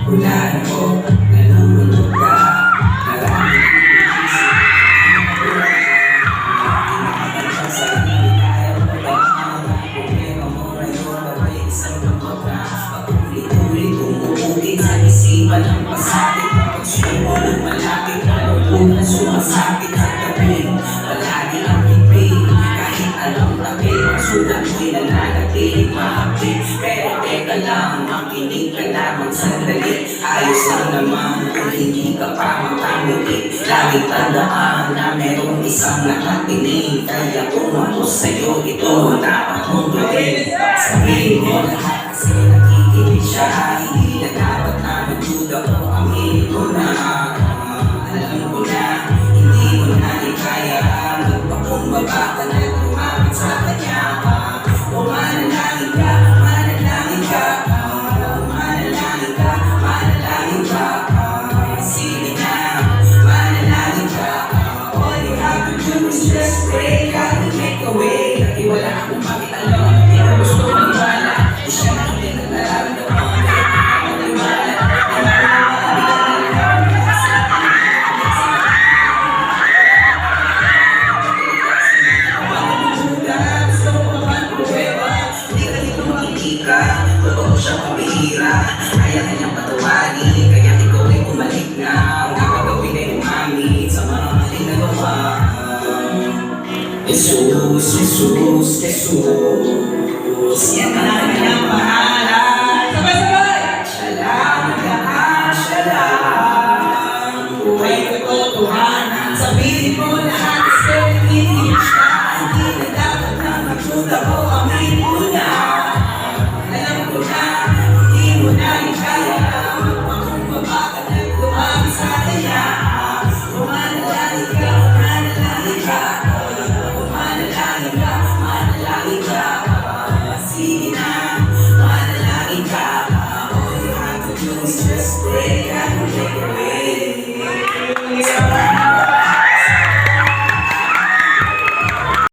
Ulan ko, nalulunod ka. Maraming inisip. Kinakabalang sa sarili, ayaw mo ba ang problema mo ngayon? Abay isang lumabra. Paulit-ulit umuugit sa isipan ng pasakit. Pagsumo ng malapit, malupunan sumasakit at gabi. Palagi ang ibig, kahit anong tabi. Sulat mo'y nananatiling mahapit. Pero teka lang, makinig ka lamang sandali. Ayos lang naman kung hindi ka pa makamuli. Laging tandaan na merong isang nakatinig. Kaya kung ano sa'yo, ito ang dapat mong gawin. Sabihin mo lahat kasi nakikinig siya. Hindi na dapat na magduda o aminin mo na. Alam ko na, hindi mo na ikaya. Magpakumbaba ka na lumapit sa kanya. Manalangin ka, manalangin ka, manalangin ka, manalangin ka. Sige na, manalangin ka. All you have to do is just pray. God will make a way. Nakiwala akong bakit alam. Hindi na gusto maniwala. Di siya na hindi naglaramdaman. Maniwala, totoo siyang pabihira. Kaya kanyang patawarin. Kaya ikaw ay bumalik na. Ang gagawin ay umamit sa mga maling nagawa. Jesus, Jesus, Jesus, yan ang kanyang pangalan. Sabay-sabay! Siya lang, lahat, siya lang. Buhay katotohanan. Sabihin mo lahat kasi nagiging siya. Hindi na dapat na magsuda o aminin mo na. Alam ko na, hindi mo na ikaya. Magpakumbaba ka na lumapit sa kanya. Manalangin ka, manalangin ka. Manalangin ka, manalangin ka. Sige na, manalangin ka. All you have to do is just pray.